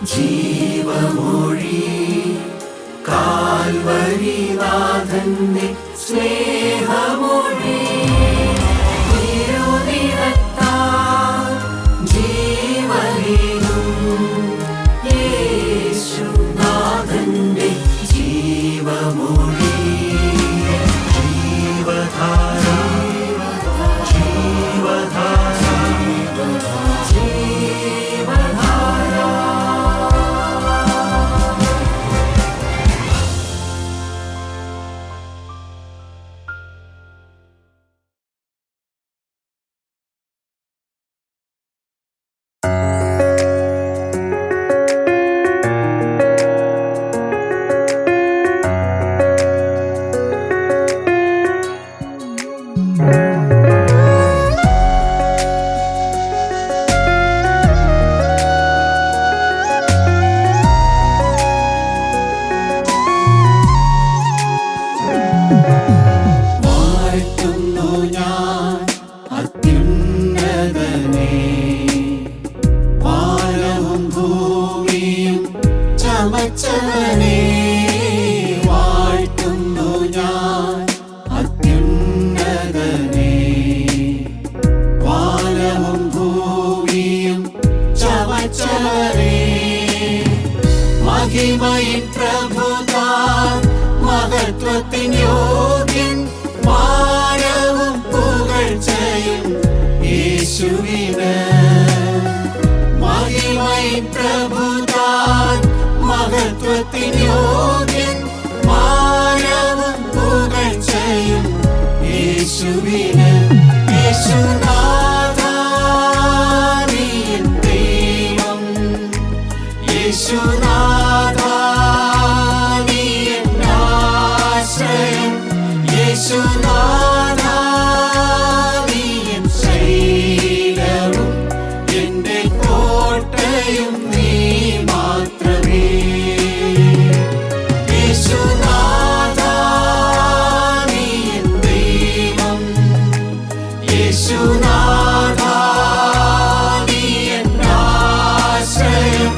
ജീവമൊഴി കാൽവരിനാഥന്റെ സ്നേഹമൊഴി തിരുനിറത്താൽ ജീവനേകും യേശുനാഥന്റെ ജീവമൊഴി ജീവധാര ജീവധാര മഹിമയിൻ പ്രഭുതാൻ മഹത്വത്തിൻ യോഗ്യൻ മാനവും പുകഴ്ചയും യേശുവിന് മഹിമയിൻ പ്രഭുതാൻ മഹത്വത്തിൻ യോഗ്യൻ മാനവും പുകഴ്ചയും യേശുവിന് യേശുനാഥ നീ എൻ ദൈവം യേശുനാഥ നീ എൻ ആശ്രയം യേശുനാഥ നീ എൻ ശൈലവും എന്റെ കോട്ടയും നീ മാത്രമേ യേശുനാഥ നീ എൻ ദൈവം യേശുനാഥ നീ എൻ ആശ്രയം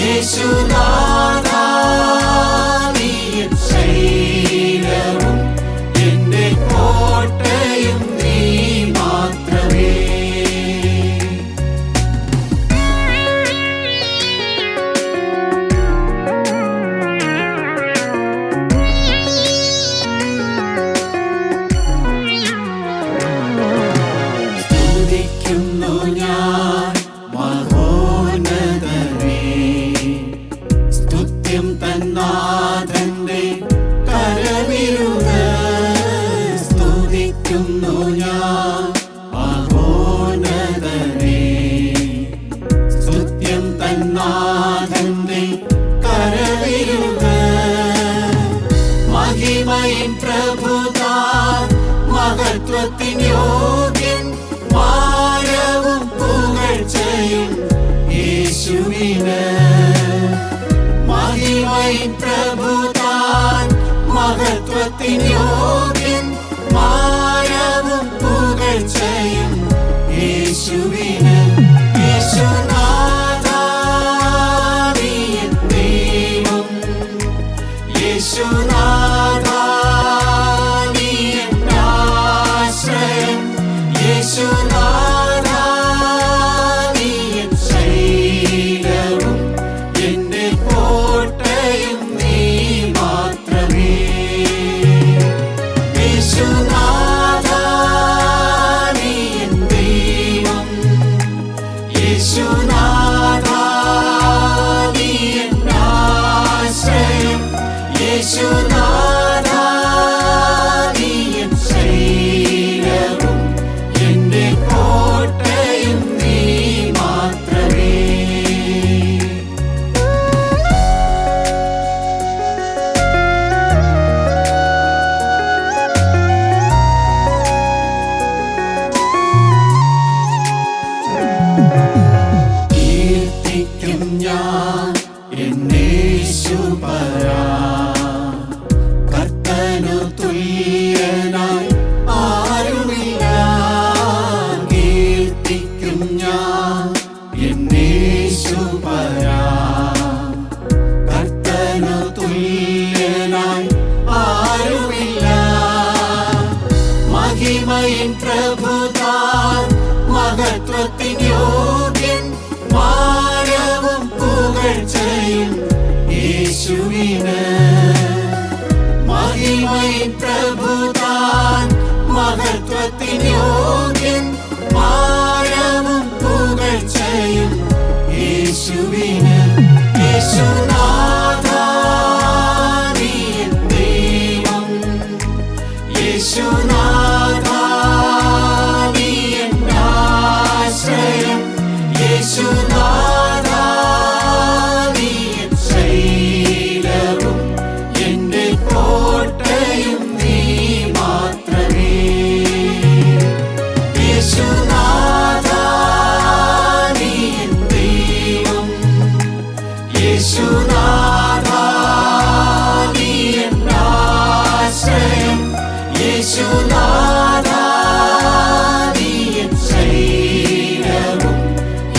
യേശുനാഥ നീ എൻ ശൈലവും എന്റെ കോട്ടയും നീ മാത്രമേ സ്തുതിക്കുന്നു ഞാൻ മഹോന്നതനെ സ്തുത്യം തന്നാഥന്റെ കരവിരുത് സ്തുതിക്കുന്നു ഞാൻ മഹോന്നതനെ സ്തുത്യം തന്നാഥന്റെ കരവിരുത് മഹിമയിൻ പ്രഭുതാൻ മഹത്വത്തിൻ യോഗ്യൻ മാനവും പുകഴ്ചയും യേശുവിന് മഹിമയിൻ പ്രഭുതാൻ മഹത്വത്തിൻ യോഗ്യൻ മാനവും പുകഴ്ചയും യേശുവിന് യേശുനാഥ നീ എൻ ദൈവം യേശുനാഥ നീ എൻ ആശ്രയം യേശുനാഥ നീ എൻ ശൈലവും എന്റെ കോട്ടയും നീ മാത്രമേ യേശുനാഥ നീ എൻ ദൈവം യേശുനാഥ നീ എൻ ആശ്രയം യേശുനാഥ നീ എൻ ശൈലവും എന്റെ കോട്ടയും നീ മാത്രമേ കീർത്തിക്കും ഞാൻ എന്നേശുപരാ കർത്തനു തുല്യനായി ആരുമില്ല കീർത്തിക്കും ഞാൻ എന്നേശുപരാ യേശുനാഥാ നീ എൻ ദൈവം, യേശുനാഥാ നീ എൻ ആശ്രയം, യേശുനാഥാ നീ എൻ ശൈലവും എന്റെ കോട്ടയും നീ മാത്രമേ. യേശുനാഥാ നീ എൻ ദൈവം, യേശുനാഥാ നീ എൻ ആശ്രയം, യേശുനാഥാ നീ എൻ ശൈലവും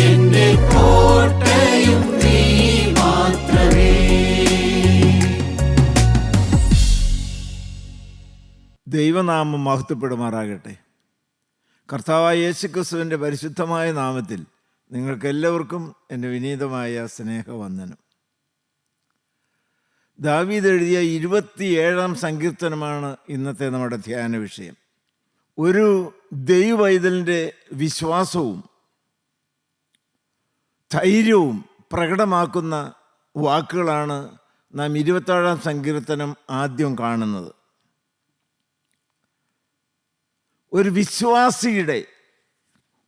എന്റെ കോട്ടയും നീ മാത്രമേ. ദൈവനാമം മഹത്വപ്പെടുമാറാകട്ടെ. കർത്താവായ യേശുക്രിസ്തുവിൻ്റെ പരിശുദ്ധമായ നാമത്തിൽ നിങ്ങൾക്കെല്ലാവർക്കും എൻ്റെ വിനീതമായ സ്നേഹവന്ദനം. ദാവീദ് എഴുതിയ 27-ാം സങ്കീർത്തനമാണ് ഇന്നത്തെ നമ്മുടെ ധ്യാന വിഷയം. ഒരു ദൈവവൈതലിൻ്റെ വിശ്വാസവും ധൈര്യവും പ്രകടമാക്കുന്ന വാക്കുകളാണ് നാം 27-ാം സങ്കീർത്തനം ആദ്യം കാണുന്നത്. ഒരു വിശ്വാസിയുടെ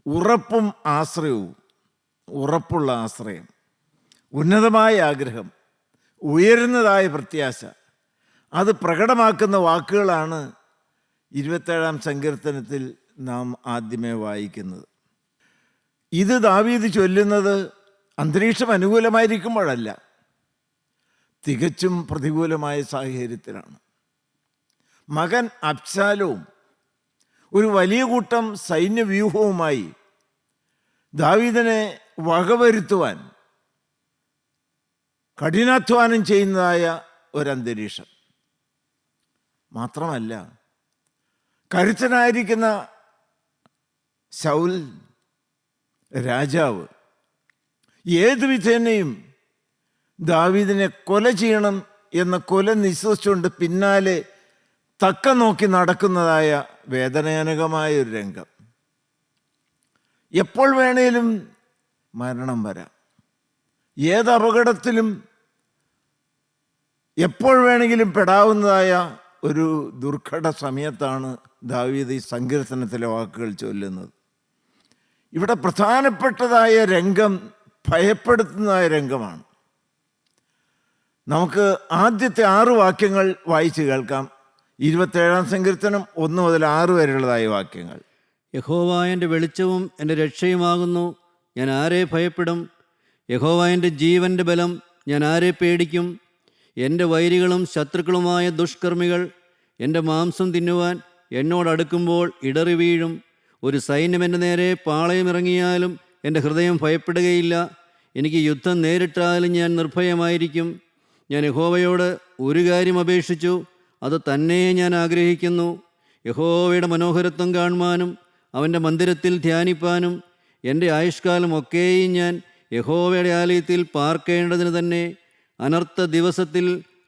ഉറപ്പും ആശ്രയവും, ഉറപ്പുള്ള ആശ്രയം, ഉന്നതമായ ആഗ്രഹം, ഉയരുന്നതായ പ്രത്യാശ, അത് പ്രകടമാക്കുന്ന വാക്കുകളാണ് 27-ാം സങ്കീർത്തനത്തിൽ നാം ആദ്യമേ വായിക്കുന്നത്. ഇത് ദാവീദ് ചൊല്ലുന്നത് അന്തരീക്ഷം അനുകൂലമായിരിക്കുമ്പോഴല്ല, തികച്ചും പ്രതികൂലമായ സാഹചര്യത്തിലാണ്. മകൻ അബ്ശാലോം ഒരു വലിയ കൂട്ടം സൈന്യവ്യൂഹവുമായി ദാവീദിനെ വകവരുത്തുവാൻ കഠിനാധ്വാനം ചെയ്യുന്നതായ ഒരന്തരീക്ഷം. മാത്രമല്ല, കരുത്തനായിരിക്കുന്ന ശൗൽ രാജാവ് ഏതു വിധേനയും ദാവീദിനെ കൊല ചെയ്യണം എന്ന കൊല നിശ്വസിച്ചുകൊണ്ട് പിന്നാലെ തക്ക നോക്കി നടക്കുന്നതായ വേദനാജനകമായ ഒരു രംഗം. എപ്പോൾ വേണേലും മരണം വരാം, ഏത് അപകടത്തിലും എപ്പോൾ വേണമെങ്കിലും പെടാവുന്നതായ ഒരു ദുർഘട സമയത്താണ് ദാവീദ് ഈ സങ്കീർത്തനത്തിലെ വാക്കുകൾ ചൊല്ലുന്നത്. ഇവിടെ പ്രധാനപ്പെട്ടതായ രംഗം ഭയപ്പെടുത്തുന്നതായ രംഗമാണ്. നമുക്ക് ആദ്യത്തെ 6 വാക്യങ്ങൾ വായിച്ച് കേൾക്കാം. 27-ാം സങ്കീർത്തനം 1 മുതൽ 6 വരെയുള്ളതായ വാക്യങ്ങൾ. യഹോവ എൻ്റെ വെളിച്ചവും എൻ്റെ രക്ഷയുമാകുന്നു, ഞാൻ ആരെ ഭയപ്പെടും? യഹോവ എൻ്റെ ജീവൻ്റെ ബലം, ഞാൻ ആരെ പേടിക്കും? എൻ്റെ വൈരികളും ശത്രുക്കളുമായ ദുഷ്കർമ്മികൾ എൻ്റെ മാംസം തിന്നുവാൻ എന്നോടടുക്കുമ്പോൾ ഇടറി വീഴും. ഒരു സൈന്യം എൻ്റെ നേരെ പാളയമിറങ്ങിയാലും എൻ്റെ ഹൃദയം ഭയപ്പെടുകയില്ല. എനിക്ക് യുദ്ധം നേരിട്ടാലും ഞാൻ നിർഭയമായിരിക്കും. ഞാൻ യഹോവയോട് ഒരു കാര്യം അപേക്ഷിച്ചു, അത് തന്നെ ഞാൻ ആഗ്രഹിക്കുന്നു, യഹോവയുടെ മനോഹരത്വം കാണുവാനും അവൻ്റെ മന്ദിരത്തിൽ ധ്യാനിപ്പാനും. എൻ്റെ ആയുഷ്കാലം ഒക്കെയും ഞാൻ യഹോവയുടെ ആലയത്തിൽ പാർക്കേണ്ടതിന് തന്നെ. അനർത്ഥ ദിവസത്തിൽ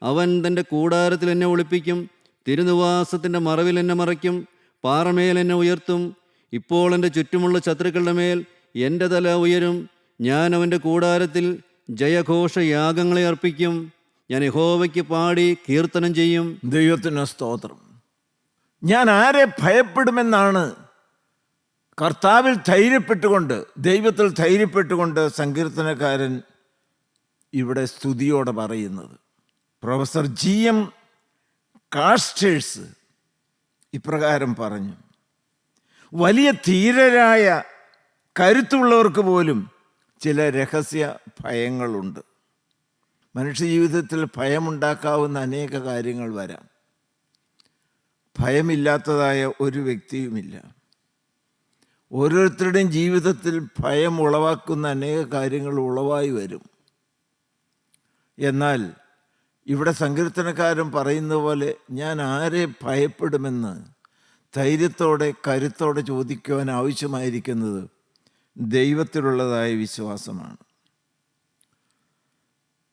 അവൻ തൻ്റെ കൂടാരത്തിൽ എന്നെ ഒളിപ്പിക്കും, തിരുനിവാസത്തിൻ്റെ മറവിൽ എന്നെ മറയ്ക്കും, പാറമേൽ എന്നെ ഉയർത്തും. ഇപ്പോൾ എൻ്റെ ചുറ്റുമുള്ള ശത്രുക്കളുടെ മേൽ എൻ്റെ തല ഉയരും. ഞാൻ അവൻ്റെ കൂടാരത്തിൽ ജയഘോഷയാഗങ്ങളെ അർപ്പിക്കും. ഞാൻ യഹോവയ്ക്ക് പാടി കീർത്തനം ചെയ്യും. ദൈവത്തിന് സ്തോത്രം. ഞാൻ ആരെ ഭയപ്പെടുമെന്നാണ് കർത്താവിൽ ധൈര്യപ്പെട്ടുകൊണ്ട്, ദൈവത്തിൽ ധൈര്യപ്പെട്ടുകൊണ്ട് സങ്കീർത്തനക്കാരൻ ഇവിടെ സ്തുതിയോടെ പറയുന്നത്. പ്രൊഫസർ GM കാസ്റ്റേഴ്സ് ഇപ്രകാരം പറഞ്ഞു: വലിയ ധീരരായ കരുത്തുള്ളവർക്ക് പോലും ചില രഹസ്യ ഭയങ്ങളുണ്ട്. മനുഷ്യജീവിതത്തിൽ ഭയമുണ്ടാക്കാവുന്ന അനേക കാര്യങ്ങൾ വരാം. ഭയമില്ലാത്തതായ ഒരു വ്യക്തിയുമില്ല. ഓരോരുത്തരുടെയും ജീവിതത്തിൽ ഭയം ഉളവാക്കുന്ന അനേക കാര്യങ്ങൾ ഉളവായി വരും. എന്നാൽ ഇവിടെ സങ്കീർത്തനക്കാരൻ പറയുന്ന പോലെ ഞാൻ ആരെ ഭയപ്പെടുമെന്ന് ധൈര്യത്തോടെ കരുത്തോടെ ചോദിക്കുവാൻ ആവശ്യമായിരിക്കുന്നത് ദൈവത്തിലുള്ളതായ വിശ്വാസമാണ്.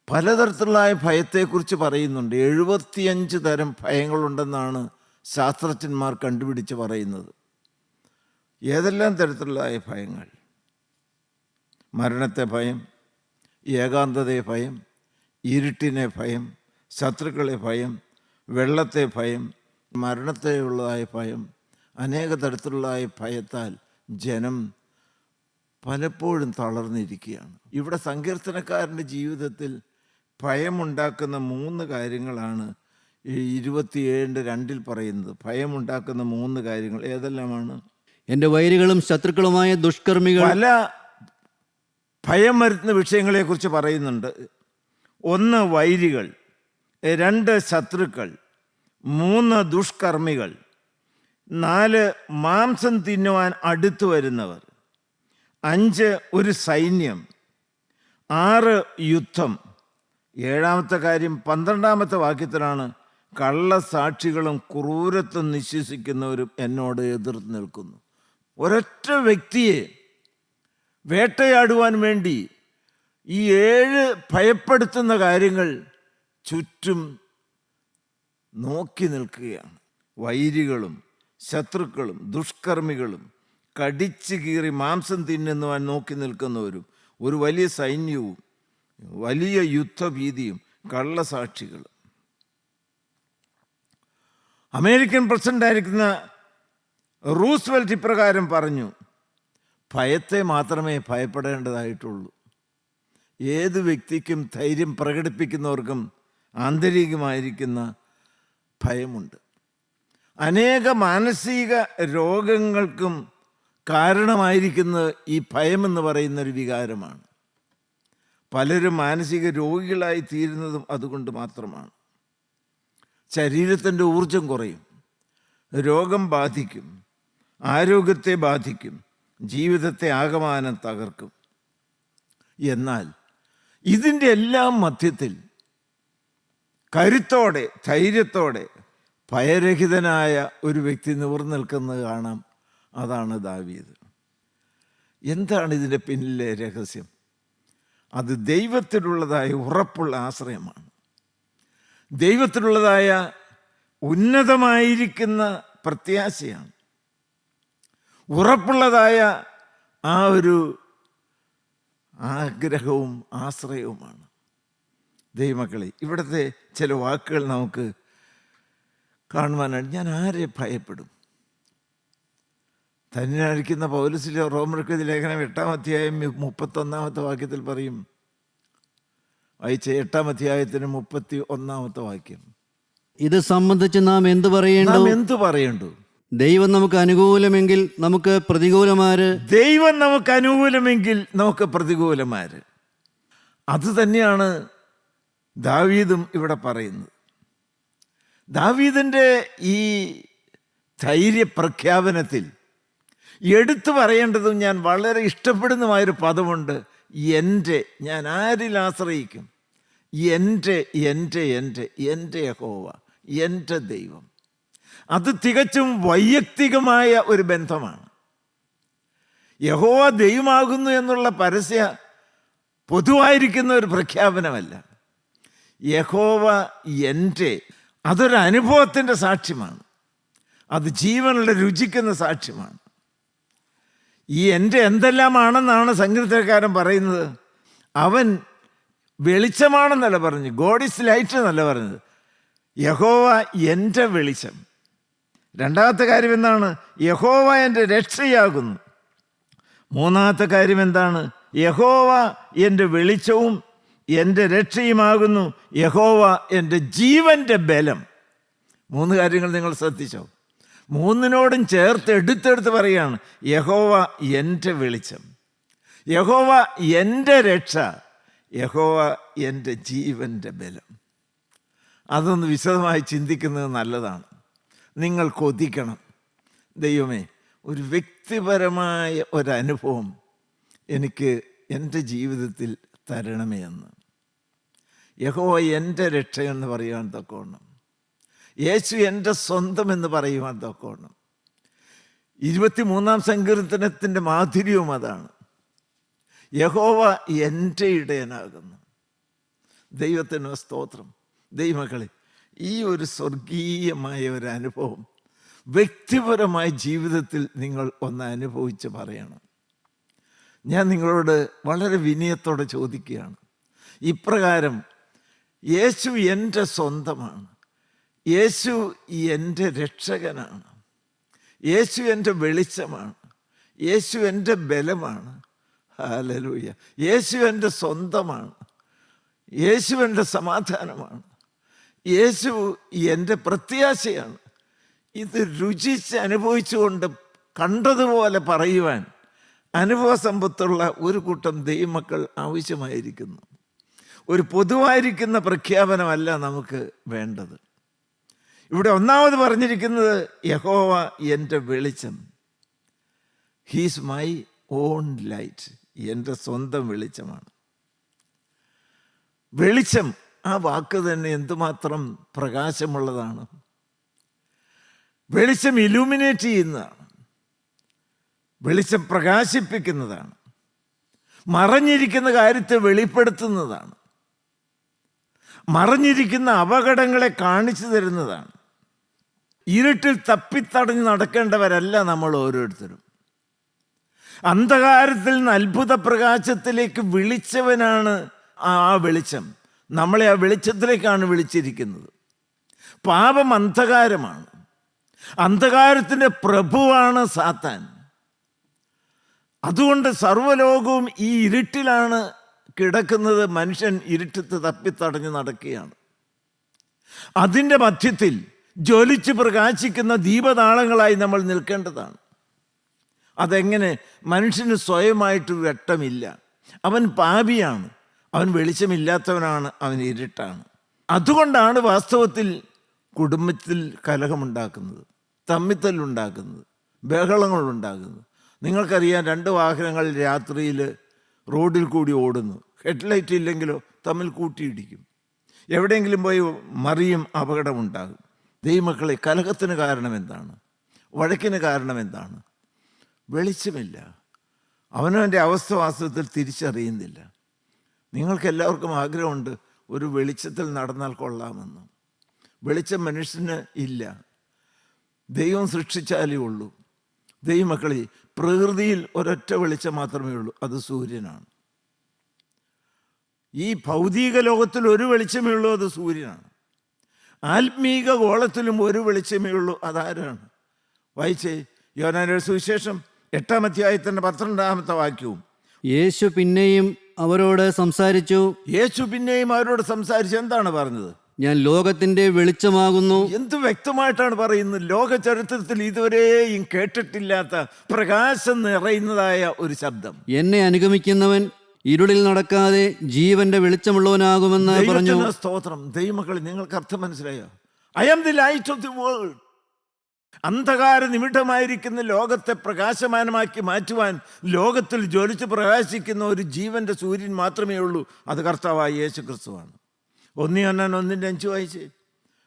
പലതരത്തിലുള്ള ഭയത്തെക്കുറിച്ച് പറയുന്നുണ്ട്. 75 തരം ഭയങ്ങളുണ്ടെന്നാണ് ശാസ്ത്രജ്ഞന്മാർ കണ്ടുപിടിച്ച് പറയുന്നത്. ഏതെല്ലാം തരത്തിലുള്ള ഭയങ്ങൾ? മരണത്തെ ഭയം, ഏകാന്തതയെ ഭയം, ഇരുട്ടിനെ ഭയം, ശത്രുക്കളെ ഭയം, വെള്ളത്തെ ഭയം, മരണത്തെയുള്ളതായ ഭയം, അനേക തരത്തിലുള്ളതായ ഭയത്താൽ ജനം പലപ്പോഴും തളർന്നിരിക്കുകയാണ്. ഇവിടെ സങ്കീർത്തനക്കാരൻ്റെ ജീവിതത്തിൽ ഭയമുണ്ടാക്കുന്ന 3 കാര്യങ്ങളാണ് ഈ 27:2 പറയുന്നത്. ഭയമുണ്ടാക്കുന്ന 3 കാര്യങ്ങൾ ഏതെല്ലാമാണ്? എൻ്റെ വൈരികളും ശത്രുക്കളുമായ ദുഷ്കർമ്മികൾ. പല ഭയം വരുത്തുന്ന വിഷയങ്ങളെക്കുറിച്ച് പറയുന്നുണ്ട്. 1 വൈരികൾ, 2 ശത്രുക്കൾ, 3 ദുഷ്കർമ്മികൾ, 4 മാംസം തിന്നുവാൻ അടുത്തു വരുന്നവർ, 5 ഒരു സൈന്യം, 6 യുദ്ധം. 7-ാമത്തെ കാര്യം 12-ാമത്തെ വാക്യത്തിലാണ്, കള്ളസാക്ഷികളും ക്രൂരത്വം നിശ്വസിക്കുന്നവരും എന്നോട് എതിർത്ത് നിൽക്കുന്നു. ഒരൊറ്റ വ്യക്തിയെ വേട്ടയാടുവാൻ വേണ്ടി ഈ 7 ഭയപ്പെടുത്തുന്ന കാര്യങ്ങൾ ചുറ്റും നോക്കി നിൽക്കുകയാണ്. വൈരികളും ശത്രുക്കളും ദുഷ്കർമ്മികളും കടിച്ചു കീറി മാംസം തിന്നുവാൻ നോക്കി നിൽക്കുന്നവരും, ഒരു വലിയ സൈന്യവും, വലിയ യുദ്ധഭീതിയും, കള്ളസാക്ഷികളും. അമേരിക്കൻ പ്രസിഡൻ്റായിരിക്കുന്ന റൂസ്വെൽറ്റ് ഇപ്രകാരം പറഞ്ഞു, ഭയത്തെ മാത്രമേ ഭയപ്പെടേണ്ടതായിട്ടുള്ളൂ. ഏത് വ്യക്തിക്കും, ധൈര്യം പ്രകടിപ്പിക്കുന്നവർക്കും ആന്തരികമായിരിക്കുന്ന ഭയമുണ്ട്. അനേക മാനസിക രോഗങ്ങൾക്കും കാരണമായിരിക്കുന്നത് ഈ ഭയമെന്ന് പറയുന്നൊരു വികാരമാണ്. പലരും മാനസിക രോഗികളായി തീരുന്നതും അതുകൊണ്ട് മാത്രമാണ്. ശരീരത്തിൻ്റെ ഊർജം കുറയും, രോഗം ബാധിക്കും, ആരോഗ്യത്തെ ബാധിക്കും, ജീവിതത്തെ ആകമാനം തകർക്കും. എന്നാൽ ഇതിൻ്റെ എല്ലാം മധ്യത്തിൽ കരുത്തോടെ, ധൈര്യത്തോടെ, ഭയരഹിതനായ ഒരു വ്യക്തി നിവർന്നു നിൽക്കുന്നത് കാണാം. അതാണ് ദാവീദ്. എന്താണ് ഇതിൻ്റെ പിന്നിലെ രഹസ്യം? അത് ദൈവത്തിലുള്ളതായ ഉറപ്പുള്ള ആശ്രയമാണ്. ദൈവത്തിലുള്ളതായ ഉന്നതമായിരിക്കുന്ന പ്രത്യാശയാണ്. ഉറപ്പുള്ളതായ ആ ഒരു ആഗ്രഹവും ആശ്രയവുമാണ്. ദൈവമക്കളെ, ഇവിടുത്തെ ചില വാക്കുകൾ നമുക്ക് കാണുവാനാണ്. ഞാൻ ആരെ ഭയപ്പെടും? തന്നിനഴിക്കുന്ന പൗലോസിലെ റോമർക്ക് ലേഖനം 8-ാം അധ്യായം 31-ാമത്തെ വാക്യത്തിൽ പറയും. വായിച്ച 8-ാം അധ്യായത്തിന് 31-ാമത്തെ വാക്യം. ഇത് സംബന്ധിച്ച് നാം എന്തു പറയേണ്ടു? ദൈവം നമുക്ക് അനുകൂലമെങ്കിൽ നമുക്ക് പ്രതികൂലമാര്. ദൈവം നമുക്ക് അനുകൂലമെങ്കിൽ നമുക്ക് പ്രതികൂലമാര്. അത് തന്നെയാണ് ദാവീദും ഇവിടെ പറയുന്നത്. ദാവീദിൻ്റെ ഈ ധൈര്യപ്രഖ്യാപനത്തിൽ എടുത്തു പറയേണ്ടതും ഞാൻ വളരെ ഇഷ്ടപ്പെടുന്നതായൊരു പദമുണ്ട്. എൻ്റെ, ഞാൻ ആരിൽ ആശ്രയിക്കും? എൻ്റെ യഹോവ, എൻ്റെ ദൈവം. അത് തികച്ചും വൈയക്തികമായ ഒരു ബന്ധമാണ്. യഹോവ ദൈവമാകുന്നു എന്നുള്ള പരസ്യ പൊതുവായിരിക്കുന്ന ഒരു പ്രഖ്യാപനമല്ല. യഹോവ എൻ്റെ, അതൊരു അനുഭവത്തിൻ്റെ സാക്ഷ്യമാണ്. അത് ജീവനുള്ള രുചിക്കുന്ന സാക്ഷ്യമാണ്. ഈ എൻ്റെ എന്തെല്ലാമാണെന്നാണ് സങ്കീർത്തനക്കാരൻ പറയുന്നത്. അവൻ വെളിച്ചമാണെന്നല്ല പറഞ്ഞു, ഗോഡ് ഈസ് ലൈറ്റ് എന്നല്ല പറഞ്ഞത്. യഹോവ എൻ്റെ വെളിച്ചം. 2-ാമത്തെ കാര്യം എന്താണ്? യഹോവ എൻ്റെ രക്ഷയാകുന്നു. 3-ാമത്തെ കാര്യം എന്താണ്? യഹോവ എൻ്റെ വെളിച്ചവും എൻ്റെ രക്ഷയുമാകുന്നു. യഹോവ എൻ്റെ ജീവൻ്റെ ബലം. 3 കാര്യങ്ങൾ നിങ്ങൾ ശ്രദ്ധിച്ചോ? 3നോടും ചേർത്ത് എടുത്തെടുത്ത് പറയുകയാണ്. യഹോവ എൻ്റെ വെളിച്ചം, യഹോവ എൻ്റെ രക്ഷ, യഹോവ എൻ്റെ ജീവൻ്റെ ബലം. അതൊന്ന് വിശദമായി ചിന്തിക്കുന്നത് നല്ലതാണ്. നിങ്ങൾ കൊതിക്കണം, ദൈവമേ, ഒരു വ്യക്തിപരമായ ഒരനുഭവം എനിക്ക് എൻ്റെ ജീവിതത്തിൽ തരണമേ എന്ന്. യഹോവ എൻ്റെ രക്ഷ എന്ന് പറയുവാൻ തക്കവണ്ണം, യേശു എൻ്റെ സ്വന്തം എന്ന് പറയുവാൻ തക്കവണ്ണം. 23-ാം സങ്കീർത്തനത്തിൻ്റെ മാധുര്യവും അതാണ്. യഹോവ എൻ്റെ ഇടയനാകുന്നു. ദൈവത്തിന് സ്തോത്രം. ദൈവമക്കളെ, ഈ ഒരു സ്വർഗീയമായ ഒരു അനുഭവം വ്യക്തിപരമായ ജീവിതത്തിൽ നിങ്ങൾ ഒന്ന് അനുഭവിച്ച് പറയണം. ഞാൻ നിങ്ങളോട് വളരെ വിനയത്തോടെ ചോദിക്കുകയാണ്, ഇപ്രകാരം യേശു എൻ്റെ സ്വന്തമാണ്, യേശു എൻ്റെ രക്ഷകനാണ്, യേശു എൻ്റെ വെളിച്ചമാണ്, യേശു എൻ്റെ ബലമാണ്. ഹല്ലേലൂയ. യേശു എൻ്റെ സ്വന്തമാണ്, യേശു എൻ്റെ സമാധാനമാണ്, യേശു എൻ്റെ പ്രത്യാശയാണ്. ഇത് രുചിച്ച് അനുഭവിച്ചുകൊണ്ട് കണ്ടതുപോലെ പറയുവാൻ അനുഭവ സമ്പത്തുള്ള ഒരു കൂട്ടം ദൈവമക്കൾ ആവശ്യമായിരിക്കുന്നു. ഒരു പൊതുവായിരിക്കുന്ന പ്രഖ്യാപനമല്ല നമുക്ക് വേണ്ടത്. ഇവിടെ ഒന്നാമത് പറഞ്ഞിരിക്കുന്നത് യഹോവ എൻ്റെ വെളിച്ചം. He's my own light. എൻ്റെ സ്വന്തം വെളിച്ചമാണ്. വെളിച്ചം, ആ വാക്ക് തന്നെ എന്തുമാത്രം പ്രകാശമുള്ളതാണ്. വെളിച്ചം ഇലൂമിനേറ്റ് ചെയ്യുന്നതാണ്, വെളിച്ചം പ്രകാശിപ്പിക്കുന്നതാണ്, മറഞ്ഞിരിക്കുന്ന കാര്യത്തെ വെളിപ്പെടുത്തുന്നതാണ്, മറഞ്ഞിരിക്കുന്ന അപകടങ്ങളെ കാണിച്ചു തരുന്നതാണ്. ഇരുട്ടിൽ തപ്പിത്തടഞ്ഞ് നടക്കേണ്ടവരല്ല നമ്മൾ ഓരോരുത്തരും. അന്ധകാരത്തിൽ നിന്ന് അത്ഭുത പ്രകാശത്തിലേക്ക് വിളിച്ചവനാണ് ആ വെളിച്ചം. നമ്മളെ ആ വെളിച്ചത്തിലേക്കാണ് വിളിച്ചിരിക്കുന്നത്. പാപം അന്ധകാരമാണ്, അന്ധകാരത്തിൻ്റെ പ്രഭുവാണ് സാത്താൻ. അതുകൊണ്ട് സർവ്വലോകവും ഈ ഇരുട്ടിലാണ് കിടക്കുന്നത്. മനുഷ്യൻ ഇരുട്ടത്ത് തപ്പിത്തടഞ്ഞ് നടക്കുകയാണ്. അതിൻ്റെ മധ്യത്തിൽ ജ്വലിച്ച് പ്രകാശിക്കുന്ന ദീപനാളങ്ങളായി നമ്മൾ നിൽക്കേണ്ടതാണ്. അതെങ്ങനെ? മനുഷ്യന് സ്വയമായിട്ട് വെട്ടമില്ല, അവൻ പാപിയാണ്, അവൻ വെളിച്ചമില്ലാത്തവനാണ്, അവൻ ഇരുട്ടാണ്. അതുകൊണ്ടാണ് വാസ്തവത്തിൽ കുടുംബത്തിൽ കലഹമുണ്ടാക്കുന്നത്, തമ്മിത്തല്ലുണ്ടാക്കുന്നത്, ബഹളങ്ങളുണ്ടാകുന്നത്. നിങ്ങൾക്കറിയാം, 2 വാഹനങ്ങൾ രാത്രിയിൽ റോഡിൽ കൂടി ഓടുന്നു, ഹെഡ്ലൈറ്റ് ഇല്ലെങ്കിലോ തമ്മിൽ കൂട്ടിയിടിക്കും, എവിടെയെങ്കിലും പോയി മറിയും, അപകടമുണ്ടാകും. ദൈവമക്കളെ, കലഹത്തിന് കാരണം എന്താണ്? വഴക്കിന് കാരണം എന്താണ്? വെളിച്ചമില്ല. അവനവൻ്റെ അവസ്ഥ വാസ്തവത്തിൽ തിരിച്ചറിയുന്നില്ല. നിങ്ങൾക്കെല്ലാവർക്കും ആഗ്രഹമുണ്ട് ഒരു വെളിച്ചത്തിൽ നടന്നാൽ കൊള്ളാമെന്ന്. വെളിച്ചം മനുഷ്യന് ഇല്ല, ദൈവം സൃഷ്ടിച്ചാലേ ഉള്ളൂ. ദൈവമക്കളെ, പ്രകൃതിയിൽ ഒരൊറ്റ വെളിച്ചം മാത്രമേ ഉള്ളൂ, അത് സൂര്യനാണ്. ഈ ഭൗതിക ലോകത്തിൽ ഒരു വെളിച്ചമേ ഉള്ളൂ, അത് സൂര്യനാണ്. ആത്മീക ഗോളത്തിലും ഒരു വെളിച്ചമേ ഉള്ളൂ, അതാരാണ്? വായിച്ചേ, യോഹന്നാന്റെ സുവിശേഷം 8-ാം അധ്യായത്തിൻ്റെ 12-ാമത്തെ വാക്യവും. യേശു പിന്നെയും അവരോട് സംസാരിച്ചു. യേശു പിന്നെയും അവരോട് സംസാരിച്ചു. എന്താണ് പറഞ്ഞത്? ഞാൻ ലോകത്തിന്റെ വെളിച്ചമാകുന്നു. എന്ത് വ്യക്തമായിട്ടാണ് പറയുന്നത്! ലോക ചരിത്രത്തിൽ ഇതുവരെയും കേട്ടിട്ടില്ലാത്ത പ്രകാശം നിറയുന്നതായ ഒരു ശബ്ദം. എന്നെ അനുഗമിക്കുന്നവൻ ഇരുളിൽ നടക്കാതെ ജീവന്റെ വെളിച്ചമുള്ളവനാകുമെന്ന് പറഞ്ഞു. സ്തോത്രം. ദൈവമക്കളെ, നിങ്ങൾക്ക് അർത്ഥം മനസ്സിലായോ? I am the light of the world. അന്ധകാര നിമിഷമായിരിക്കുന്ന ലോകത്തെ പ്രകാശമാനമാക്കി മാറ്റുവാൻ ലോകത്തിൽ ജ്വലിച്ച് പ്രകാശിക്കുന്ന ഒരു ജീവന്റെ സൂര്യൻ മാത്രമേ ഉള്ളൂ, അത് കർത്താവായ യേശു ക്രിസ്തുവാണ്. 1 യോഹന്നാൻ 1:5 വായിച്ചേ.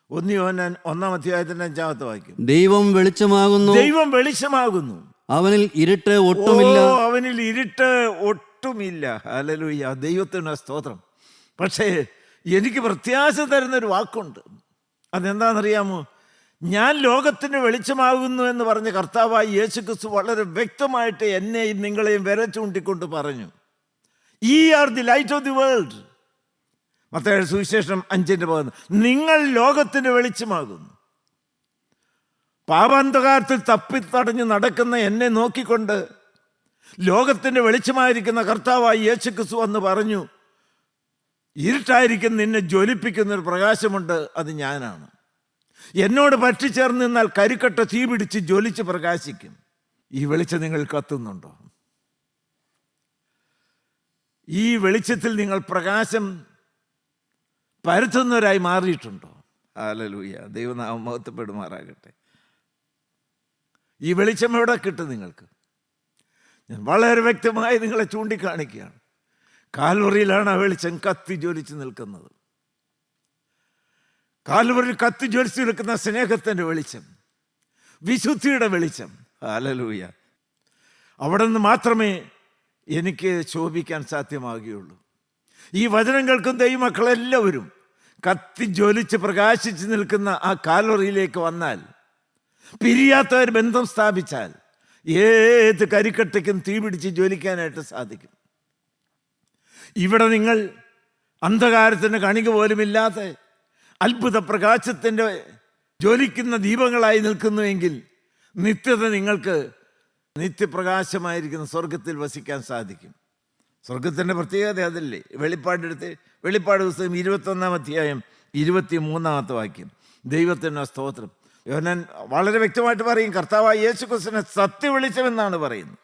1 യോഹന്നാൻ 1-ാം അധ്യായത്തിന്റെ 5-ാമത്തെ വാക്യം. ദൈവം വെളിച്ചമാകുന്നു. ദൈവം വെളിച്ചമാകുന്നു. അവനിൽ ഇരുട്ട് ഒട്ടുമില്ല. അവനിൽ ഇരുട്ട് ഒട്ടുമില്ല. ഹല്ലേലൂയ. ദൈവത്തിന് സ്തോത്രം. പക്ഷേ എനിക്ക് പ്രത്യാശ തരുന്നൊരു വാക്കുണ്ട്. അതെന്താണെന്നറിയാമോ? ഞാൻ ലോകത്തിന് വെളിച്ചമാകുന്നു എന്ന് പറഞ്ഞ കർത്താവായ യേശു ക്രിസ്തു വളരെ വ്യക്തമായിട്ട് എന്നെയും നിങ്ങളെയും വിരൽ ചൂണ്ടിക്കൊണ്ട് പറഞ്ഞു, "ye are the light of the world." മത്തായിയുടെ സുവിശേഷം 5:11. നിങ്ങൾ ലോകത്തിന് വെളിച്ചമാകുന്നു. പാപാന്ധകാരത്തിൽ തപ്പിത്തടഞ്ഞ് നടക്കുന്ന എന്നെ നോക്കിക്കൊണ്ട് ലോകത്തിൻ്റെ വെളിച്ചമായിരിക്കുന്ന കർത്താവായ യേശു ക്രിസ്തു എന്ന് പറഞ്ഞു, ഇരുട്ടായിരിക്കും നിന്നെ ജ്വലിപ്പിക്കുന്നൊരു പ്രകാശമുണ്ട്, അത് ഞാനാണ്. എന്നോട് പറ്റിച്ചേർന്ന് നിന്നാൽ കരിക്കട്ട തീ പിടിച്ച് ജ്വലിച്ച് പ്രകാശിക്കും. ഈ വെളിച്ചം നിങ്ങൾ കത്തുന്നുണ്ടോ? ഈ വെളിച്ചത്തിൽ നിങ്ങൾ പ്രകാശം പരത്തുന്നവരായി മാറിയിട്ടുണ്ടോ? ഹല്ലേലൂയ. ദൈവനാമം മഹത്വപ്പെടുമാറാകട്ടെ. ഈ വെളിച്ചം എവിടെ കിട്ടും നിങ്ങൾക്ക്? ഞാൻ വളരെ വ്യക്തമായി നിങ്ങളെ ചൂണ്ടിക്കാണിക്കുകയാണ്. കാൽവറിയിലാണ് ആ വെളിച്ചം കത്തി ജ്വലിച്ച് നിൽക്കുന്നത്. കാൽവറിയിൽ കത്തി ജ്വലിച്ച് നിൽക്കുന്ന സ്നേഹത്തിൻ്റെ വെളിച്ചം, വിശുദ്ധിയുടെ വെളിച്ചം. ഹല്ലേലൂയ. അവിടെ നിന്ന് മാത്രമേ എനിക്ക് ശോഭിക്കാൻ സാധ്യമാകുകയുള്ളൂ. ഈ വചനം കേൾക്കുന്ന ദൈവമക്കളെല്ലാവരും കത്തി ജ്വലിച്ച് പ്രകാശിച്ച് നിൽക്കുന്ന ആ കാൽവറിയിലേക്ക് വന്നാൽ, പിരിയാത്ത ഒരു ബന്ധം സ്ഥാപിച്ചാൽ, ഏത് കരിക്കട്ടയ്ക്കും തീ പിടിച്ച് ജ്വലിക്കാനായിട്ട് സാധിക്കും. ഇവിടെ നിങ്ങൾ അന്ധകാരത്തിൻ്റെ കണിക പോലുമില്ലാതെ അത്ഭുത പ്രകാശത്തിൻ്റെ ജ്വലിക്കുന്ന ദീപങ്ങളായി നിൽക്കുന്നുവെങ്കിൽ നിത്യത നിങ്ങൾക്ക് നിത്യപ്രകാശമായിരിക്കുന്ന സ്വർഗത്തിൽ വസിക്കാൻ സാധിക്കും. സ്വർഗത്തിൻ്റെ പ്രത്യേകത അതല്ലേ? വെളിപ്പാട് പുസ്തകം 21-ാം അധ്യായം 23-ാമത്തെ വാക്യം. ദൈവത്തിന് സ്തോത്രം. യോഹന്നാൻ വളരെ വ്യക്തമായിട്ട് പറയും, കർത്താവായ യേശു ക്രിസ്തുവിനെ സത്യവെളിച്ചമെന്നാണ് പറയുന്നത്,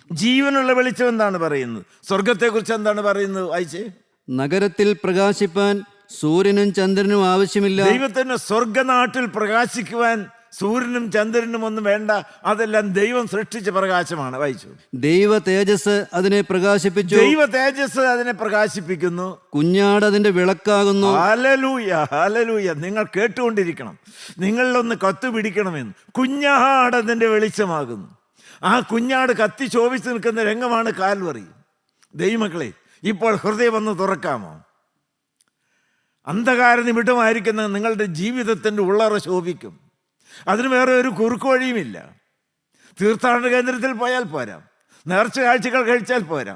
ജീവനുള്ള വെളിച്ചമെന്നാണ് പറയുന്നത്. സ്വർഗത്തെക്കുറിച്ച് എന്താണ് പറയുന്നത്? വായിച്ചേ. നഗരത്തിൽ പ്രകാശിപ്പാൻ സൂര്യനും ചന്ദ്രനും ആവശ്യമില്ല. ദൈവത്തിന് സ്വർഗനാട്ടിൽ പ്രകാശിക്കുവാൻ സൂര്യനും ചന്ദ്രനും ഒന്നും വേണ്ട, അതെല്ലാം ദൈവം സൃഷ്ടിച്ച പ്രകാശമാണ്. വായിച്ചു. ദൈവ തേജസ് അതിനെ പ്രകാശിപ്പിച്ചു. ദൈവ തേജസ് അതിനെ പ്രകാശിപ്പിക്കുന്നു. കുഞ്ഞാട് അതിന്റെ വിളക്കാകുന്നു. Hallelujah, hallelujah. നിങ്ങൾ കേട്ടുകൊണ്ടിരിക്കണം, നിങ്ങളിലൊന്ന് കത്തുപിടിക്കണമെന്ന്. കുഞ്ഞാട് അതിൻ്റെ വെളിച്ചമാകുന്നു. ആ കുഞ്ഞാട് കത്തി ശോഭിച്ച് നിൽക്കുന്ന രംഗമാണ് കാൽവറി. ദൈവമക്കളെ, ഇപ്പോൾ ഹൃദയം ഒന്ന് തുറക്കാമോ? അന്ധകാര നിമിഷമായിരിക്കുന്ന നിങ്ങളുടെ ജീവിതത്തിൻ്റെ ഉള്ളറ ശോഭിക്കും. അതിന് വേറെ ഒരു കുറുക്കു വഴിയുമില്ല. തീർത്ഥാടന കേന്ദ്രത്തിൽ പോയാൽ പോരാ, നേർച്ച കാഴ്ചകൾ കഴിച്ചാൽ പോരാ.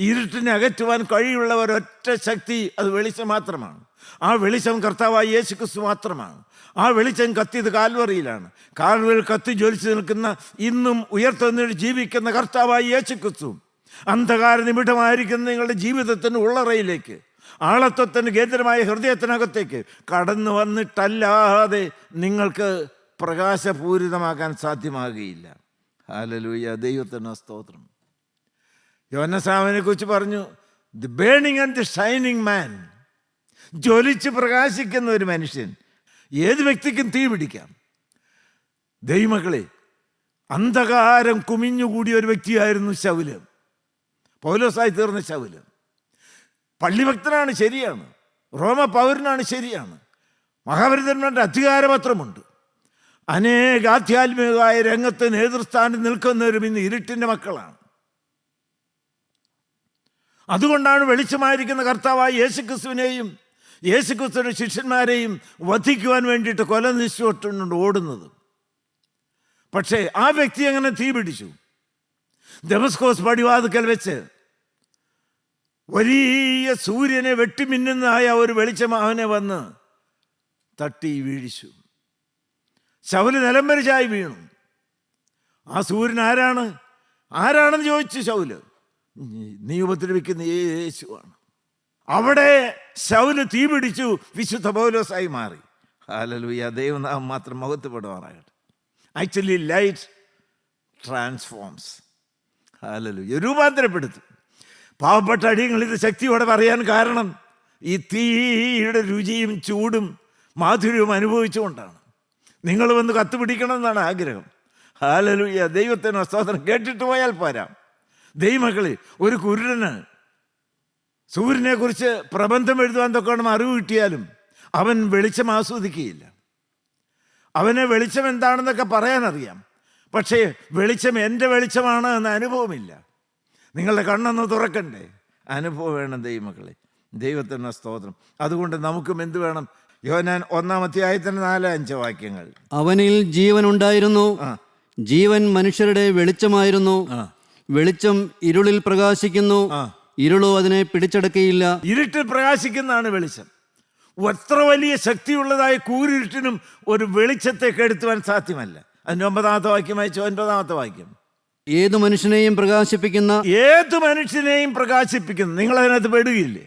ഇരുട്ടിനെ അകറ്റുവാൻ കഴിയുള്ള ഒരൊറ്റ ശക്തി, അത് വെളിച്ചം മാത്രമാണ്. ആ വെളിച്ചം കർത്താവായ യേശു ക്രിസ്തു മാത്രമാണ്. ആ വെളിച്ചം കത്തിയത് കാൽവറിയിലാണ്. കാൽവറിയിൽ കത്തി ജ്വലിച്ച് നിൽക്കുന്ന, ഇന്നും ഉയർത്തെഴുന്നേറ്റ് ജീവിക്കുന്ന കർത്താവായ യേശു ക്രിസ്തു അന്ധകാര നിമിഷമായിരിക്കുന്ന നിങ്ങളുടെ ജീവിതത്തിൻ്റെ ഉള്ളറയിലേക്ക്, ആളത്വത്തിന് കേന്ദ്രമായ ഹൃദയത്തിനകത്തേക്ക് കടന്നു വന്നിട്ടല്ലാതെ നിങ്ങൾക്ക് പ്രകാശപൂരിതമാക്കാൻ സാധ്യമാകുകയില്ല. ഹല്ലേലൂയ, ദൈവത്തിന് സ്തോത്രം. യോഹന്നാനെ കുറിച്ച് പറഞ്ഞു, the burning and the shining man. ജ്വലിച്ച് പ്രകാശിക്കുന്ന ഒരു മനുഷ്യൻ. ഏത് വ്യക്തിക്കും തീ പിടിക്കാം. ദൈവമക്കളെ, അന്ധകാരം കുമിഞ്ഞുകൂടിയ ഒരു വ്യക്തിയായിരുന്നു ശൗല്. പൗലോസായി തീർന്ന ശൗല് പള്ളിഭക്തനാണ്, ശരിയാണ്. റോമ പൗരനാണ്, ശരിയാണ്. മഹാപുരുഷന്മാരുടെ അധികാരപത്രമുണ്ട്. അനേക ആധ്യാത്മികമായ രംഗത്ത് നേതൃസ്ഥാനം നിൽക്കുന്നവരും ഇന്ന് ഇരുട്ടിൻ്റെ മക്കളാണ്. അതുകൊണ്ടാണ് വെളിച്ചമായിരിക്കുന്ന കർത്താവായ യേശുക്രിസ്തുവിനെയും യേശുക്രിസ്തുവിന്റെ ശിഷ്യന്മാരെയും വധിക്കുവാൻ വേണ്ടിയിട്ട് കൊല നിശ്ചയിച്ചുകൊണ്ട് ഓടുന്നത്. പക്ഷേ ആ വ്യക്തി അങ്ങനെ തീ പിടിച്ചു. ദമസ്കോസ് പടിവാതിക്കൽ വെച്ച് വലിയ സൂര്യനെ വെട്ടിമിന്നുന്നതായ ഒരു വെളിച്ചം അവനെ വന്ന് തട്ടി വീഴിച്ചു. ശൗല് നിലംപരിച്ചായി വീണു. ആ സൂര്യൻ ആരാണെന്ന് ചോദിച്ചു ശൗല്. നീ ഉപദ്രവിക്കുന്ന യേശുവാണ്. അവിടെ ശൗല് തീ പിടിച്ചു, വിശുദ്ധ പൗലോസായി മാറി. ഹല്ലേലൂയ, ദൈവനാമം മാത്രം മഹത്വപ്പെടുമാറാകട്ടെ. Actually light transforms. ഹല്ലേലൂയ, രൂപാന്തരപ്പെടുത്തും. പാവപ്പെട്ട അടിയങ്ങൾ ഇത് ശക്തിയോടെ പറയാൻ കാരണം ഈ തീയുടെ രുചിയും ചൂടും മാധുര്യവും അനുഭവിച്ചുകൊണ്ടാണ്. നിങ്ങൾ വന്ന് കത്തുപിടിക്കണമെന്നാണ് ആഗ്രഹം. ഹല്ലേലൂയ, ദൈവത്തിന് സ്തോത്രം. കേട്ടിട്ട് പോയാൽ പോരാ. ദൈവമക്കളെ, ഒരു കുരുടന് സൂര്യനെ കുറിച്ച് പ്രബന്ധം എഴുതുവാൻ തൊക്കെ അറിവ് കിട്ടിയാലും അവൻ വെളിച്ചം ആസ്വദിക്കുകയില്ല. അവന് വെളിച്ചം എന്താണെന്നൊക്കെ പറയാനറിയാം, പക്ഷേ വെളിച്ചം എൻ്റെ വെളിച്ചമാണ് എന്ന അനുഭവമില്ല. നിങ്ങളുടെ കണ്ണൊന്ന് തുറക്കണ്ടേ? അനുഭവം വേണം ദൈവമക്കളെ. ദൈവത്തിന് സ്തോത്രം. അതുകൊണ്ട് നമുക്കും എന്ത് വേണം? യോഹന്നാൻ 1-ാം അധ്യായത്തിന് 4-5 വാക്യങ്ങൾ. അവനിൽ ജീവൻ ഉണ്ടായിരുന്നു, ജീവൻ മനുഷ്യരുടെ വെളിച്ചമായിരുന്നു. വെളിച്ചം ഇരുളിൽ പ്രകാശിക്കുന്നു, ഇരുളോ അതിനെ പിടിച്ചടക്കിയില്ല. ഇരുട്ടിൽ പ്രകാശിക്കുന്നതാണ് വെളിച്ചം. എത്ര വലിയ ശക്തിയുള്ളതായ കൂരിരുട്ടിനും ഒരു വെളിച്ചത്തെ കെടുത്തുവാൻ സാധ്യമല്ല. അതിൻ്റെ 9-ാമത്തെ വാക്യം വായിച്ചു. 9-ാമത്തെ വാക്യം. ഏതു മനുഷ്യനെയും പ്രകാശിപ്പിക്കുന്ന നിങ്ങൾ അതിനകത്ത് പെടുകയില്ലേ?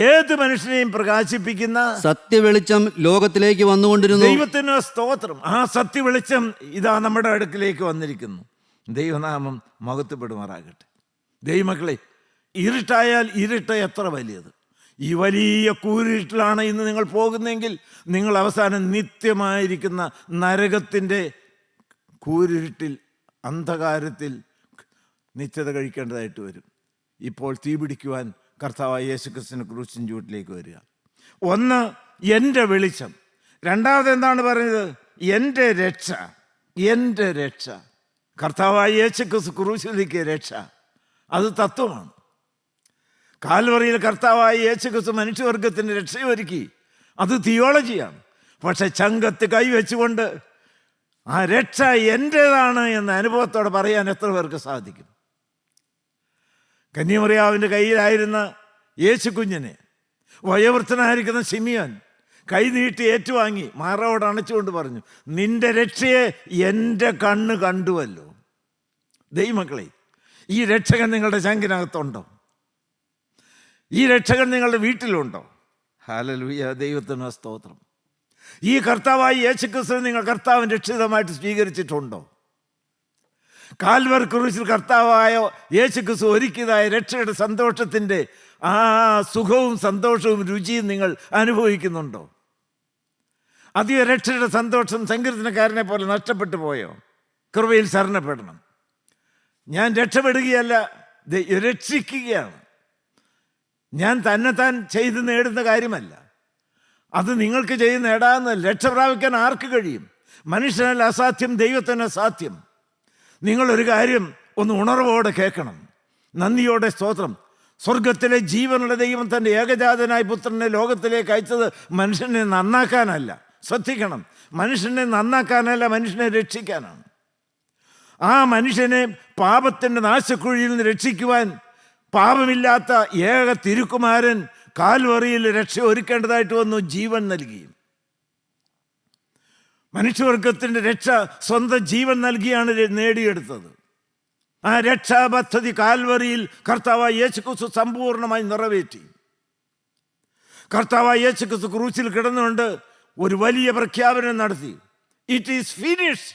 ഏത് മനുഷ്യനെയും പ്രകാശിപ്പിക്കുന്ന സത്യവെളിച്ചം ലോകത്തിലേക്ക് വന്നുകൊണ്ടിരുന്നു. ദൈവത്തിന് സ്തോത്രം. ആ സത്യവെളിച്ചം ഇതാ നമ്മുടെ അടുക്കിലേക്ക് വന്നിരിക്കുന്നു. ദൈവനാമം മഹത്വപ്പെടുമാറാകട്ടെ. ദൈവമക്കളെ, ഇരുട്ടായാൽ ഇരുട്ട് എത്ര വലിയത്! ഈ വലിയ കൂരിരുട്ടിലാണ് ഇന്ന് നിങ്ങൾ പോകുന്നതെങ്കിൽ നിങ്ങൾ അവസാനം നിത്യമായിരിക്കുന്ന നരകത്തിൻ്റെ കൂരിരുട്ടിൽ, അന്ധകാരത്തിൽ നിത്യത കഴിക്കേണ്ടതായിട്ട് വരും. ഇപ്പോൾ തീ പിടിക്കുവാൻ കർത്താവായ യേശുക്രിസ്തുവിന്റെ ക്രൂശിൻ ചൂട്ടിലേക്ക് വരിക. ഒന്ന്, എൻ്റെ വെളിച്ചം. രണ്ടാമത് എന്താണ് പറയുന്നത്? എൻ്റെ രക്ഷ. എൻ്റെ രക്ഷ. കർത്താവായ യേശുക്രിസ്തു ക്രൂശിലേക്ക് രക്ഷ. അത് തത്വമാണ്. കാൽവറിയിൽ കർത്താവായ യേശുക്രിസ്തു മനുഷ്യവർഗത്തിന് രക്ഷയൊരുക്കി. അത് തിയോളജിയാണ്. പക്ഷെ ചങ്കത്ത് കൈവച്ചുകൊണ്ട് ആ രക്ഷ എൻ്റേതാണ് എന്ന അനുഭവത്തോടെ പറയാൻ എത്ര പേർക്ക് സാധിക്കും? കന്യാമറിയാവിൻ്റെ കയ്യിലായിരുന്ന യേശു കുഞ്ഞിനെ വയോവൃദ്ധനായിരിക്കുന്ന ശിമിയോൻ കൈനീട്ടി ഏറ്റുവാങ്ങി മാറോട് അണച്ചുകൊണ്ട് പറഞ്ഞു, നിന്റെ രക്ഷയെ എൻ്റെ കണ്ണ് കണ്ടുവല്ലോ. ദൈവമക്കളെ, ഈ രക്ഷകൻ നിങ്ങളുടെ ചങ്കിനകത്തുണ്ടോ? ഈ രക്ഷകൻ നിങ്ങളുടെ വീട്ടിലുണ്ടോ? ഹല്ലേലൂയ, ദൈവത്തിന് സ്തോത്രം. ഈ കർത്താവായി യേശുക്രിസ്തുവിനെ നിങ്ങൾ കർത്താവിൻ രക്ഷിതമായിട്ട് സ്വീകരിച്ചിട്ടുണ്ടോ? കാൽവരി ക്രൂശിൽ കർത്താവായ യേശുക്രിസ്തു ഒരുക്കിയതായ രക്ഷയുടെ സന്തോഷത്തിൻ്റെ ആ സുഖവും സന്തോഷവും രുചിയും നിങ്ങൾ അനുഭവിക്കുന്നുണ്ടോ? അധിക രക്ഷയുടെ സന്തോഷം സങ്കീർത്തനക്കാരനെ പോലെ നഷ്ടപ്പെട്ടു പോയോ? കൃപയിൽ ശരണപ്പെടണം. ഞാൻ രക്ഷപ്പെടുകയല്ല, രക്ഷിക്കുകയാണ്. ഞാൻ തന്നെത്താൻ ചെയ്ത് നേടുന്ന കാര്യമല്ല, അത് നിങ്ങൾക്ക് ചെയ്ത് നേടാമെന്നല്ല. രക്ഷ പ്രാപിക്കാൻ ആർക്ക് കഴിയും? മനുഷ്യനല്ല അസാധ്യം, ദൈവത്തിന് സാധ്യം. നിങ്ങളൊരു കാര്യം ഒന്ന് ഉണർവോടെ കേൾക്കണം. നന്ദിയോടെ സ്തോത്രം. സ്വർഗത്തിലെ ജീവനുള്ള ദൈവം തൻ്റെ ഏകജാതനായ പുത്രനെ ലോകത്തിലേക്ക് അയച്ചത് മനുഷ്യനെ നന്നാക്കാനല്ല. ശ്രദ്ധിക്കണം, മനുഷ്യനെ നന്നാക്കാനല്ല, മനുഷ്യനെ രക്ഷിക്കാനാണ്. ആ മനുഷ്യനെ പാപത്തിൻ്റെ നാശക്കുഴിയിൽ നിന്ന് രക്ഷിക്കുവാൻ പാപമില്ലാത്ത ഏക തിരുക്കുമാരൻ കാൽവറിയിൽ രക്ഷ ഒരുക്കേണ്ടതായിട്ട് വന്നു, ജീവൻ നൽകി. മനുഷ്യവർഗത്തിൻ്റെ രക്ഷ സ്വന്തം ജീവൻ നൽകിയാണ് നേടിയെടുത്തത്. ആ രക്ഷാപദ്ധതി കാൽവറിയിൽ കർത്താവായ യേശുക്രിസ്തു സമ്പൂർണ്ണമായി നിറവേറ്റി. കർത്താവായ യേശുക്രിസ്തു ക്രൂശിൽ കിടന്നുകൊണ്ട് ഒരു വലിയ പ്രഖ്യാപനം നടത്തി, ഇറ്റ് ഈസ് ഫിനിഷ്ഡ്.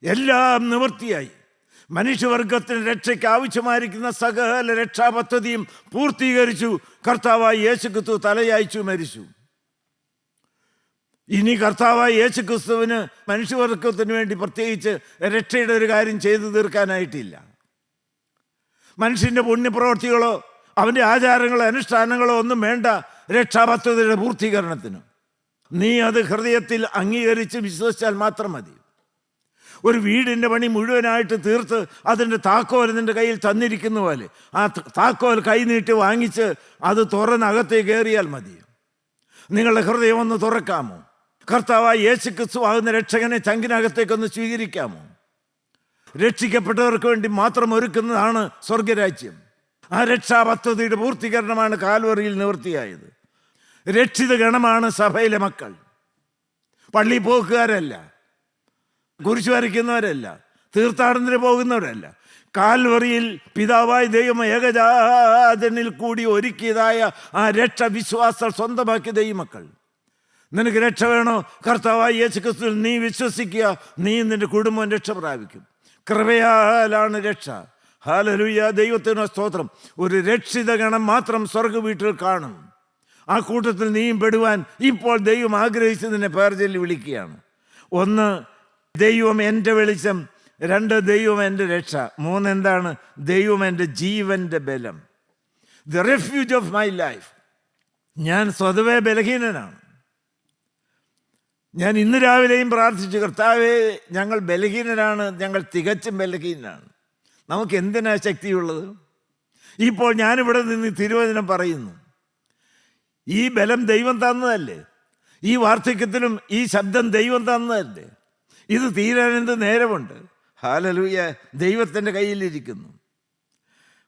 എല്ലാം നിവൃത്തിയായി. മനുഷ്യവർഗത്തിന് രക്ഷയ്ക്ക് ആവശ്യമായിരിക്കുന്ന സകല രക്ഷാപദ്ധതിയും പൂർത്തീകരിച്ചു. കർത്താവായ യേശുക്രിസ്തു തലയായിച്ചു മരിച്ചു. ഇനി കർത്താവായ യേശുക്രിസ്തുവിന് മനുഷ്യവർഗത്തിന് വേണ്ടി പ്രത്യേകിച്ച് രക്ഷയുടെ ഒരു കാര്യം ചെയ്തു തീർക്കാനായിട്ടില്ല. മനുഷ്യൻ്റെ പുണ്യപ്രവൃത്തികളോ അവൻ്റെ ആചാരങ്ങളോ അനുഷ്ഠാനങ്ങളോ ഒന്നും വേണ്ട രക്ഷാപദ്ധതിയുടെ പൂർത്തീകരണത്തിന്. നീ അത് ഹൃദയത്തിൽ അംഗീകരിച്ച് വിശ്വസിച്ചാൽ മാത്രം മതി. ഒരു വീടിൻ്റെ പണി മുഴുവനായിട്ട് തീർത്ത് അതിൻ്റെ താക്കോൽ നിൻ്റെ കയ്യിൽ തന്നിരിക്കുന്ന പോലെ ആ താക്കോൽ കൈനീട്ടി വാങ്ങിച്ച് അത് തുറന്നകത്തേക്ക് കയറിയാൽ മതി. നിങ്ങളുടെ ഹൃദയം ഒന്ന് തുറക്കാമോ? കർത്താവായ യേശുക്രിസ്തു ആകുന്ന രക്ഷകനെ ചങ്കിനകത്തേക്കൊന്ന് സ്വീകരിക്കാമോ? രക്ഷിക്കപ്പെട്ടവർക്ക് വേണ്ടി മാത്രം ഒരുക്കുന്നതാണ് സ്വർഗരാജ്യം. ആ രക്ഷാപദ്ധതിയുടെ പൂർത്തീകരണമാണ് കാൽവറിയിൽ നിവൃത്തിയായത്. രക്ഷിത ഗണമാണ് സഭയിലെ മക്കൾ. പള്ളി പോക്കുകാരല്ല, കുരിശ് വരയ്ക്കുന്നവരല്ല, തീർത്ഥാടനത്തിന് പോകുന്നവരല്ല. കാൽവറിയിൽ പിതാവായ ദൈവം ഏകജാതനിൽ കൂടി ഒരുക്കിയതായ ആ രക്ഷ വിശ്വാസം സ്വന്തമാക്കിയ ദൈവമക്കൾ. നിനക്ക് രക്ഷ വേണോ? കർത്താവായ യേശുക്രിസ്തുവിൽ നീ വിശ്വസിക്കുക, നീ നിന്റെ കുടുംബം രക്ഷ പ്രാപിക്കും. കൃപയാലാണ് രക്ഷ. ഹല്ലേലൂയ, ദൈവത്തിന് സ്തോത്രം. ഒരു രക്ഷിത ഗണം മാത്രം സ്വർഗ വീട്ടിൽ കാണും. ആ കൂട്ടത്തിൽ നീയും പെടുവാൻ ഇപ്പോൾ ദൈവം ആഗ്രഹിച്ച് നിന്നെ പേർ ചൊല്ലി വിളിക്കുകയാണ്. ഒന്ന്, ദൈവം എൻ്റെ വെളിച്ചം. രണ്ട്, ദൈവം എൻ്റെ രക്ഷ. മൂന്ന്, എന്താണ്? ദൈവം എൻ്റെ ജീവൻ്റെ ബലം. The refuge of my life. ഞാൻ സ്വതവേ ബലഹീനനാണ്. ഞാൻ ഇന്ന് രാവിലെയും പ്രാർത്ഥിച്ചു, കർത്താവേ, ഞങ്ങൾ ബലഹീനരാണ്, ഞങ്ങൾ തികച്ചും ബലഹീനനാണ്. നമുക്ക് എന്തിനാ ശക്തിയുള്ളത്? ഇപ്പോൾ ഞാനിവിടെ നിന്ന് തിരുവചനം പറയുന്നു. ഈ ബലം ദൈവം തന്നതല്ലേ? ഈ വാർദ്ധക്യത്തിലും ഈ ശബ്ദം ദൈവം തന്നതല്ലേ? ഇത് തീരാൻ എന്ത് നേരമുണ്ട്? ഹല്ലേലൂയ, ദൈവത്തിൻ്റെ കയ്യിലിരിക്കുന്നു.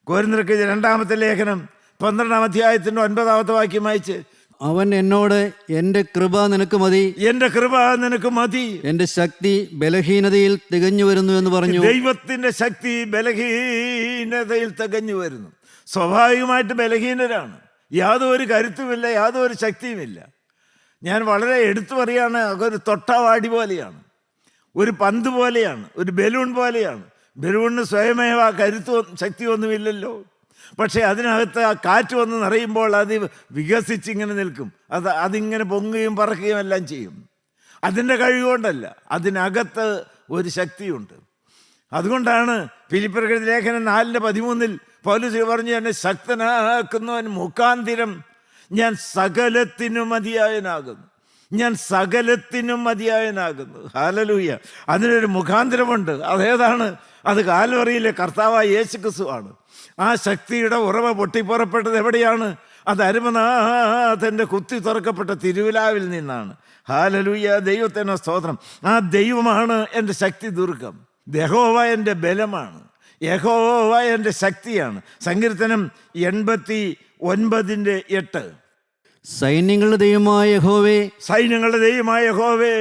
കൊരിന്ത്യർക്ക് 2-ാമത്തെ ലേഖനം 12-ാം അധ്യായത്തിൻ്റെ 9-ാമത്തെ വാക്യം വായിച്ച്, അവൻ എന്നോട്, എൻ്റെ കൃപ നിനക്ക് മതി, എൻ്റെ കൃപ നിനക്ക് മതി, എൻ്റെ ശക്തി ബലഹീനതയിൽ തികഞ്ഞു വരുന്നു എന്ന് പറഞ്ഞു. ദൈവത്തിൻ്റെ ശക്തി ബലഹീനതയിൽ തികഞ്ഞു വരുന്നു. സ്വാഭാവികമായിട്ട് ബലഹീനരാണ്. യാതൊരു കരുത്തുമില്ല, യാതൊരു ശക്തിയുമില്ല. ഞാൻ വളരെ എടുത്തു പറയാണ്, ഒരു തൊട്ടാവാടി പോലെയാണ്, ഒരു പന്ത് പോലെയാണ്, ഒരു ബലൂൺ പോലെയാണ്. ബലൂണിന് സ്വയമേവ കരുത്തും ശക്തിയൊന്നുമില്ലല്ലോ. പക്ഷേ അതിനകത്ത് ആ കാറ്റ് വന്ന് നിറയുമ്പോൾ അത് വികസിച്ചിങ്ങനെ നിൽക്കും. അതിങ്ങനെ പൊങ്ങുകയും പറക്കുകയും എല്ലാം ചെയ്യും. അതിൻ്റെ കഴിവുകൊണ്ടല്ല, അതിനകത്ത് ഒരു ശക്തിയുണ്ട്. അതുകൊണ്ടാണ് ഫിലിപ്പിയർ ലേഖനം 4:13 പൗലോസ് പറഞ്ഞു, എന്നെ ശക്തനാക്കുന്നവൻ മുഖാന്തിരം ഞാൻ സകലത്തിനും മതിയായനാകുന്നു. ഞാൻ സകലത്തിനും മതിയായനാകുന്നു. ഹല്ലേലൂയ. അതിനൊരു മുഖാന്തരമുണ്ട്. അതേതാണ്? അത് കാൽവറിയിലെ കർത്താവായ യേശുക്രിസ്തുവാണ്. ആ ശക്തിയുടെ ഉറവ പൊട്ടിപ്പുറപ്പെട്ടത് എവിടെയാണ്? അത് അരുമനാഥൻ്റെ കുത്തി തുറക്കപ്പെട്ട തിരുവിലാവിൽ നിന്നാണ്. ഹല്ലേലൂയ, ദൈവത്തിന് സ്തോത്രം. ആ ദൈവമാണ് എൻ്റെ ശക്തി ദുർഗം. യഹോവ എൻ്റെ ബലമാണ്, യഹോവ എൻ്റെ ശക്തിയാണ്. സങ്കീർത്തനം 9:8. സൈന്യങ്ങളുടെ ദൈവമായ യഹോവേ, സൈന്യങ്ങളുടെ ദൈവമായ യഹോവേ,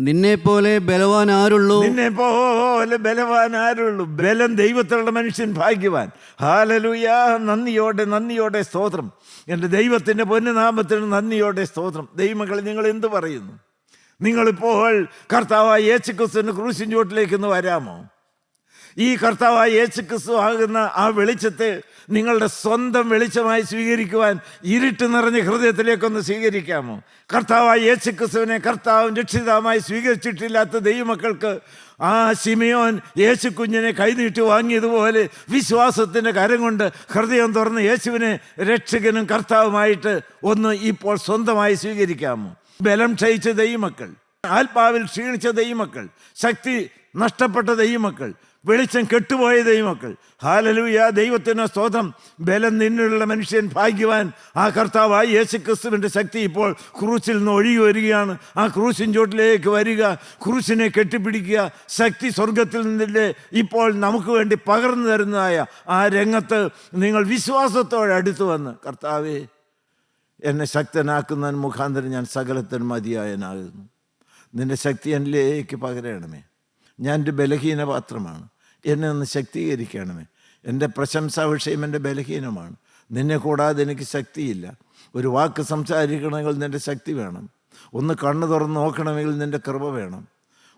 നിന്നെപ്പോലെ ബലവാൻ ആരുള്ളൂ? നിന്നെ പോലെ ബലവാൻ ആരുള്ളൂ? ബലം ദൈവത്തിലുള്ള മനുഷ്യൻ ഭാഗ്യവാൻ. ഹല്ലേലൂയ. നന്ദിയോടെ സ്തോത്രം. എൻ്റെ ദൈവത്തിൻ്റെ പൊന്നുനാമത്തിന് നന്ദിയോടെ സ്തോത്രം. ദൈവമക്കളെ, നിങ്ങൾ എന്ത് പറയുന്നു? നിങ്ങളിപ്പോൾ കർത്താവായ യേശുക്രിസ്തുവിൻ്റെ ക്രൂശിൻ ചുവട്ടിലേക്ക് ഒന്ന് വരാമോ? ഈ കർത്താവായ യേശുക്രിസ്തു ആകുന്ന ആ വെളിച്ചത്തെ നിങ്ങളുടെ സ്വന്തം വെളിച്ചമായി സ്വീകരിക്കുവാൻ ഇരുട്ട് നിറഞ്ഞ ഹൃദയത്തിലേക്കൊന്ന് സ്വീകരിക്കാമോ? കർത്താവായ യേശുക്രിസ്തുവിനെ കർത്താവും രക്ഷിതാവുമായി സ്വീകരിച്ചിട്ടില്ലാത്ത ദൈവമക്കൾക്ക് ആ ശിമയോൻ യേശു കുഞ്ഞിനെ കൈനീട്ടി വാങ്ങിയതുപോലെ വിശ്വാസത്തിൻ്റെ കരം കൊണ്ട് ഹൃദയം തുറന്ന് യേശുവിനെ രക്ഷകനും കർത്താവുമായിട്ട് ഒന്ന് ഇപ്പോൾ സ്വന്തമായി സ്വീകരിക്കാമോ? ബലം ക്ഷയിച്ച ദൈവമക്കൾ, ആത്മാവിൽ ക്ഷീണിച്ച ദൈവമക്കൾ, ശക്തി നഷ്ടപ്പെട്ട ദൈവമക്കൾ, വെളിച്ചം കെട്ടുപോയ ദൈവമക്കൾ, ഹല്ലേലൂയ, ദൈവത്തിന് സ്തോത്രം. ബലം നിന്നുള്ള മനുഷ്യൻ ഭാഗ്യവാൻ. ആ കർത്താവായ യേശുക്രിസ്തുവിൻ്റെ ശക്തി ഇപ്പോൾ ക്രൂശിൽ നിന്ന് ഒഴുകി വരികയാണ്. ആ ക്രൂശിൻ ചോട്ടിലേക്ക് വരിക, ക്രൂശിനെ കെട്ടിപ്പിടിക്കുക. ശക്തി സ്വർഗത്തിൽ നിന്നില്ലേ ഇപ്പോൾ നമുക്ക് വേണ്ടി പകർന്നു തരുന്നതായ ആ രംഗത്ത് നിങ്ങൾ വിശ്വാസത്തോടെ അടുത്ത് വന്ന്, കർത്താവേ, എന്നെ ശക്തനാക്കുന്നതിന് മുഖാന്തരം ഞാൻ സകലത്തിനും മതിയായനാകുന്നു. നിൻ്റെ ശക്തി എന്നിലേക്ക് പകരണമേ. ഞാൻ എൻ്റെ ബലഹീന പാത്രമാണ്, എന്നെ ഒന്ന് ശക്തീകരിക്കണമേ. എൻ്റെ പ്രശംസാ വിഷയം എൻ്റെ ബലഹീനമാണ്. നിന്നെ കൂടാതെ എനിക്ക് ശക്തിയില്ല. ഒരു വാക്ക് സംസാരിക്കണമെങ്കിൽ നിൻ്റെ ശക്തി വേണം. ഒന്ന് കണ്ണ് തുറന്ന് നോക്കണമെങ്കിൽ നിൻ്റെ കൃപ വേണം.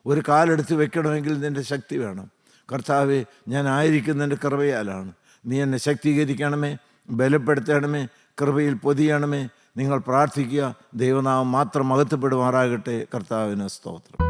ഒരു കാലെടുത്ത് വെക്കണമെങ്കിൽ നിൻ്റെ ശക്തി വേണം. കർത്താവേ, ഞാൻ ആയിരിക്കുന്നതിൻ്റെ കൃപയാലാണ്. നീ എന്നെ ശക്തീകരിക്കണമേ, ബലപ്പെടുത്തണമേ, കൃപയിൽ പൊതിയണമേ. നിങ്ങൾ പ്രാർത്ഥിക്കുക. ദൈവനാമം മാത്രം മഹത്വപ്പെടുമാറാകട്ടെ. കർത്താവിന് സ്തോത്രം.